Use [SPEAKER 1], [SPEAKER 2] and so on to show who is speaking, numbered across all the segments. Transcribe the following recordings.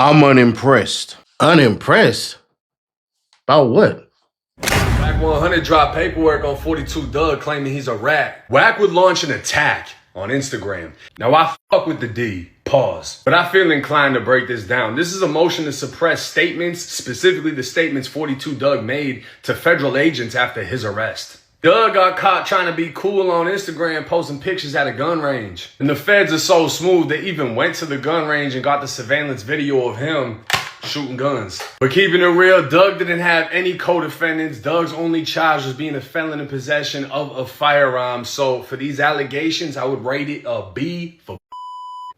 [SPEAKER 1] I'm unimpressed. Unimpressed? About what?
[SPEAKER 2] Wack 100 dropped paperwork on 42 Dugg claiming he's a rat. Wack would launch an attack on Instagram. Now I fuck with the D, pause. But I feel inclined to break this down. This is a motion to suppress statements, specifically the statements 42 Dugg made to federal agents after his arrest. Dugg got caught trying to be cool on Instagram, posting pictures at a gun range. And the feds are so smooth, they even went to the gun range and got the surveillance video of him shooting guns. But keeping it real, Dugg didn't have any co-defendants. Dugg's only charge was being a felon in possession of a firearm. So for these allegations, I would rate it a B for.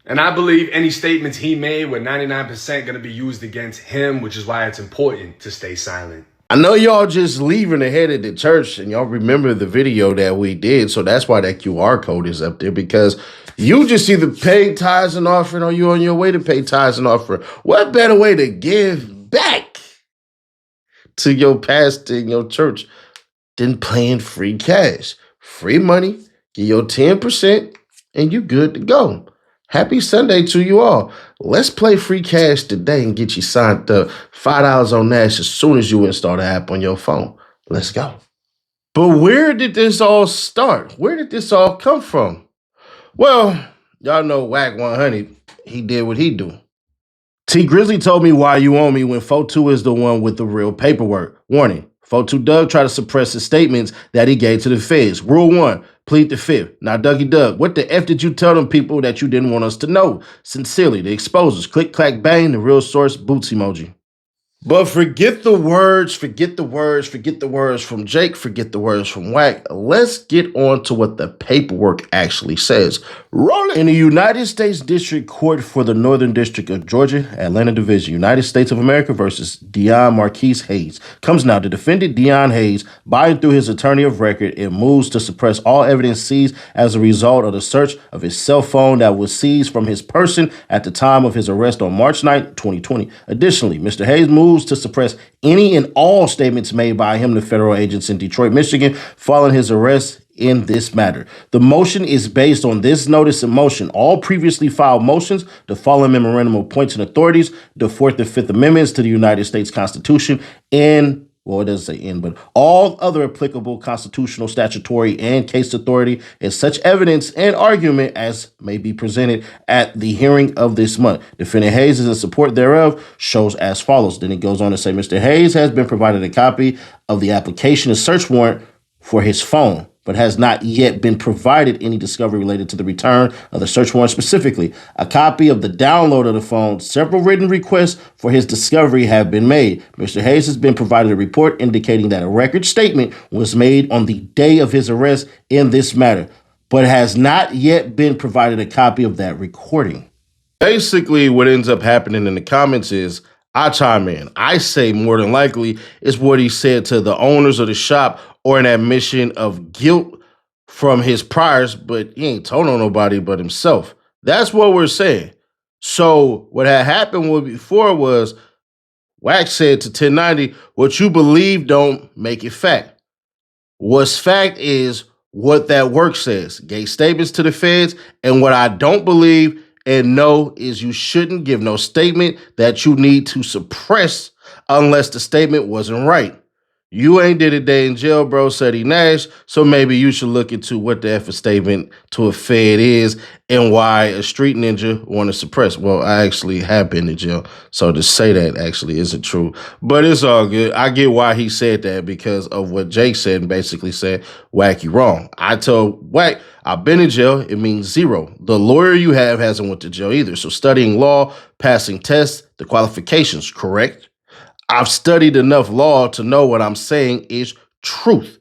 [SPEAKER 2] And I believe any statements he made were 99% going to be used against him, which is why it's important to stay silent.
[SPEAKER 1] I know y'all just leaving ahead of the church and y'all remember the video that we did. So that's why that QR code is up there, because you just either pay tithes and offering or you're on your way to pay tithes and offering. What better way to give back to your pastor in your church than paying free cash? Free money, get your 10% and you good to go. Happy Sunday to you all. Let's play free cash today and get you signed up. $5 on Nash as soon as you install the app on your phone. Let's go. But where did this all start? Where did this all come from? Well, y'all know Wack 100. He did what he do. T Grizzly told me why you owe me when 42 is the one with the real paperwork. Warning, 42 Dugg tried to suppress his statements that he gave to the feds. Rule 1, plead the fifth. Now, Dougie Dugg, what the F did you tell them people that you didn't want us to know? Sincerely, the exposers. Click, clack, bang, the real source, boots emoji. But forget the words from Jake, forget the words from Wack. Let's get on to what the paperwork actually says. Roll it. In the United States District Court for the Northern District of Georgia, Atlanta Division, United States of America versus Dion Marquise Hayes. Comes now, the defendant Dion Hayes, by and through his attorney of record, it moves to suppress all evidence seized as a result of the search of his cell phone that was seized from his person at the time of his arrest on March 9, 2020. Additionally, Mr. Hayes moves to suppress any and all statements made by him to federal agents in Detroit, Michigan, following his arrest in this matter. The motion is based on this notice in motion. All previously filed motions, the following memorandum of points and authorities, the 4th and 5th Amendments to the United States Constitution, and well, it doesn't say in, but all other applicable constitutional, statutory, and case authority and such evidence and argument as may be presented at the hearing of this month. Defendant Hayes is in support thereof shows as follows. Then it goes on to say, Mr. Hayes has been provided a copy of the application and search warrant for his phone, but has not yet been provided any discovery related to the return of the search warrant specifically. A copy of the download of the phone. Several written requests for his discovery have been made. Mr. Hayes has been provided a report indicating that a record statement was made on the day of his arrest in this matter, but has not yet been provided a copy of that recording. Basically, what ends up happening in the comments is I chime in. I say more than likely it's what he said to the owners of the shop or an admission of guilt from his priors, but he ain't told on nobody but himself. That's what we're saying. So what had happened before was Wack said to 1090, what you believe don't make it fact. What's fact is what that work says. Gave statements to the feds, and what I don't believe and know is you shouldn't give no statement that you need to suppress unless the statement wasn't right. You ain't did a day in jail, bro, said he Nash, so maybe you should look into what the F a statement to a fed is and why a street ninja want to suppress. Well, I actually have been to jail, so to say that actually isn't true. But it's all good. I get why he said that because of what Jake said and basically said, Wack, you wrong. I told Wack, I've been in jail. It means zero. The lawyer you have hasn't went to jail either. So studying law, passing tests, the qualifications, correct? I've studied enough law to know what I'm saying is truth.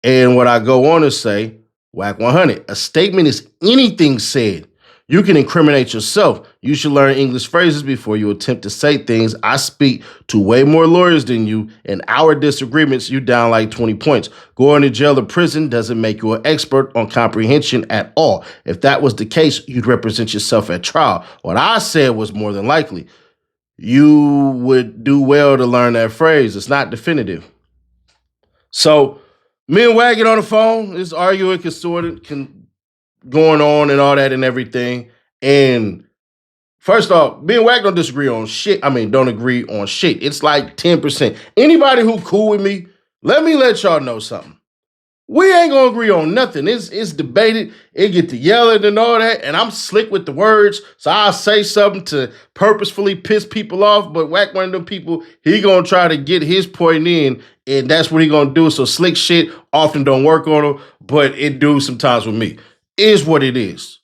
[SPEAKER 1] And what I go on to say, Wack 100, a statement is anything said. You can incriminate yourself. You should learn English phrases before you attempt to say things. I speak to way more lawyers than you, and our disagreements, you down like 20 points. Going to jail or prison doesn't make you an expert on comprehension at all. If that was the case, you'd represent yourself at trial. What I said was more than likely. You would do well to learn that phrase. It's not definitive. So me and Wagon on the phone is arguing, going on and all that and everything. And First off, me and Wack don't disagree on shit. I mean, don't agree on shit. It's like 10%. Anybody who cool with me, let me let y'all know something. We ain't gonna agree on nothing. It's debated. It get to yelling and all that, and I'm slick with the words, so I'll say something to purposefully piss people off. But Wack one of them people, he gonna try to get his point in, and that's what he gonna do. So slick shit often don't work on him, but it do sometimes with me. Is what it is.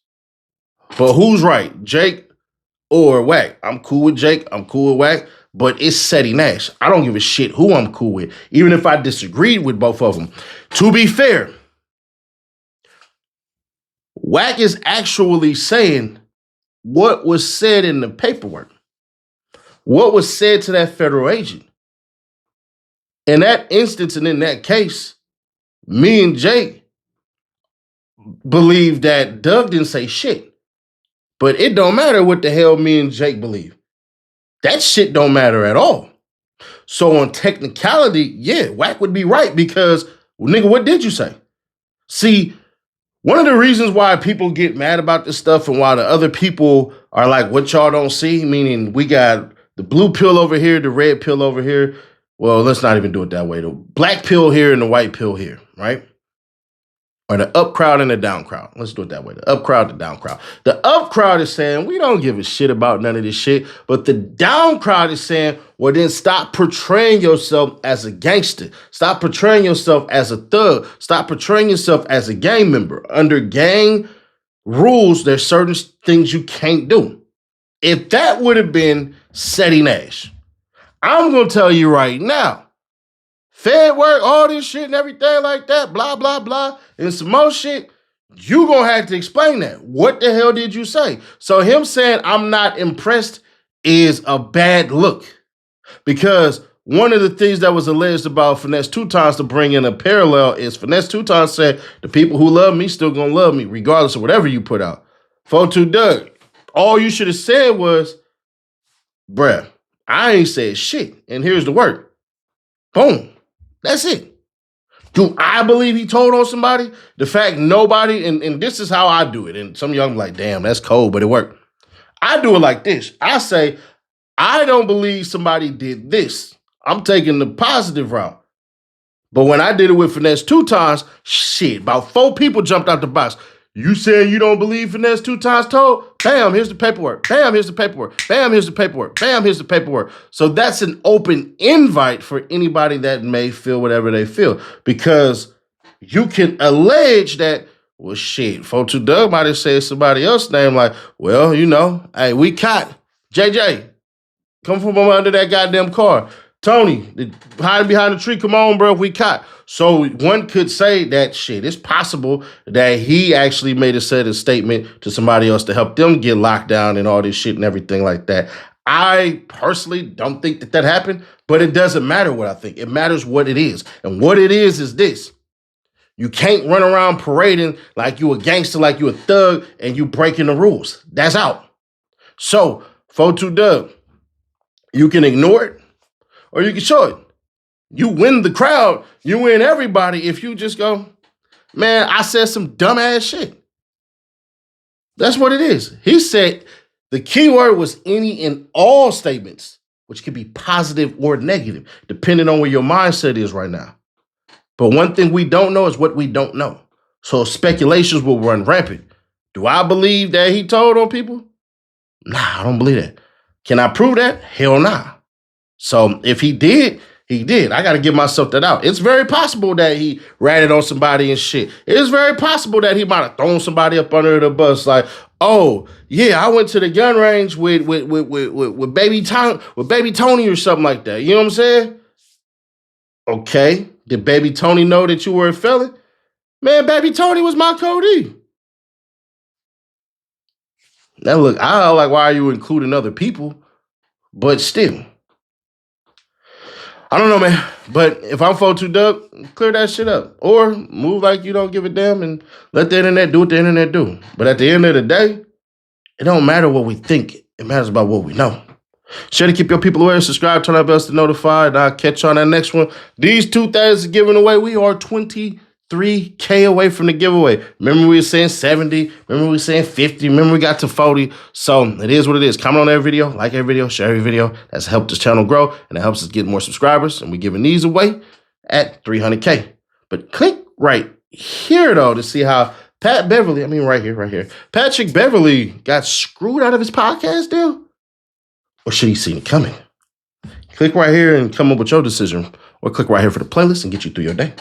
[SPEAKER 1] But who's right, Jake or Wack? I'm cool with Jake. I'm cool with Wack. But it's Seti Nash. I don't give a shit who I'm cool with, even if I disagreed with both of them. To be fair, Wack is actually saying what was said in the paperwork, what was said to that federal agent. In that instance and in that case, me and Jake believe that Dugg didn't say shit. But it don't matter what the hell me and Jake believe. That shit don't matter at all. So on technicality, yeah, Wack would be right because, well, nigga, what did you say? See, one of the reasons why people get mad about this stuff and why the other people are like, what y'all don't see, meaning we got the blue pill over here, the red pill over here. Well, let's not even do it that way. The black pill here and the white pill here, right? Or the up crowd and the down crowd. Let's do it that way. The up crowd, the down crowd. The up crowd is saying, we don't give a shit about none of this shit. But the down crowd is saying, well, then stop portraying yourself as a gangster. Stop portraying yourself as a thug. Stop portraying yourself as a gang member. Under gang rules, there's certain things you can't do. If that would have been Seti Nash, I'm going to tell you right now, Fed work, all this shit and everything like that, blah, blah, blah, and some more shit, you gonna have to explain that. What the hell did you say? So him saying I'm not impressed is a bad look. Because one of the things that was alleged about Finesse Two Times, to bring in a parallel, is Finesse Two Times said, the people who love me still gonna love me, regardless of whatever you put out. 42 Dugg, all you should have said was, bruh, I ain't said shit, and here's the work. Boom. That's it. Do I believe he told on somebody? The fact nobody, and this is how I do it, and some of y'all be like, damn, that's cold, but it worked. I do it like this. I say, I don't believe somebody did this. I'm taking the positive route. But when I did it with Finesse Two Times, shit, about 4 people jumped out the box. You saying you don't believe Finesse Two Times told? Bam, here's the paperwork. Bam, here's the paperwork. Bam, here's the paperwork. Bam, here's the paperwork. So that's an open invite for anybody that may feel whatever they feel. Because you can allege that, well, shit, 42 Dugg might have said somebody else's name like, well, you know, hey, we caught JJ. Come from under that goddamn car. Tony, hiding behind the tree, come on, bro, we caught. So one could say that shit, it's possible that he actually made a statement to somebody else to help them get locked down and all this shit and everything like that. I personally don't think that happened, but it doesn't matter what I think. It matters what it is. And what it is this. You can't run around parading like you a gangster, like you a thug, and you breaking the rules. That's out. So, 42 Dugg, you can ignore it, or you can show it. You win the crowd. You win everybody if you just go, man, I said some dumbass shit. That's what it is. He said the key word was any and all statements, which could be positive or negative, depending on where your mindset is right now. But one thing we don't know is what we don't know. So speculations will run rampant. Do I believe that he told on people? Nah, I don't believe that. Can I prove that? Hell nah. So if he did, he did. I got to give myself that out. It's very possible that he ratted on somebody and shit. It's very possible that he might have thrown somebody up under the bus. Like, oh yeah, I went to the gun range with baby Tony or something like that. You know what I'm saying? Okay. Did baby Tony know that you were a felon? Man, baby Tony was my Cody. Now look, I don't like why are you including other people, but still. I don't know, man. But if I'm 42 Dugg, clear that shit up. Or move like you don't give a damn and let the internet do what the internet do. But at the end of the day, it don't matter what we think. It matters about what we know. Share to keep your people aware. Subscribe, turn on bells to notify. And I'll catch you on that next one. These 2 things are given away. We are 20 3K away from the giveaway. Remember we were saying 70. Remember we were saying 50. Remember we got to 40. So it is what it is. Comment on every video, like every video, share every video. That's helped this channel grow, and it helps us get more subscribers. And we're giving these away at 300K. But click right here, though, to see how Patrick Beverly got screwed out of his podcast deal. Or should he see it coming? Click right here and come up with your decision. Or click right here for the playlist and get you through your day.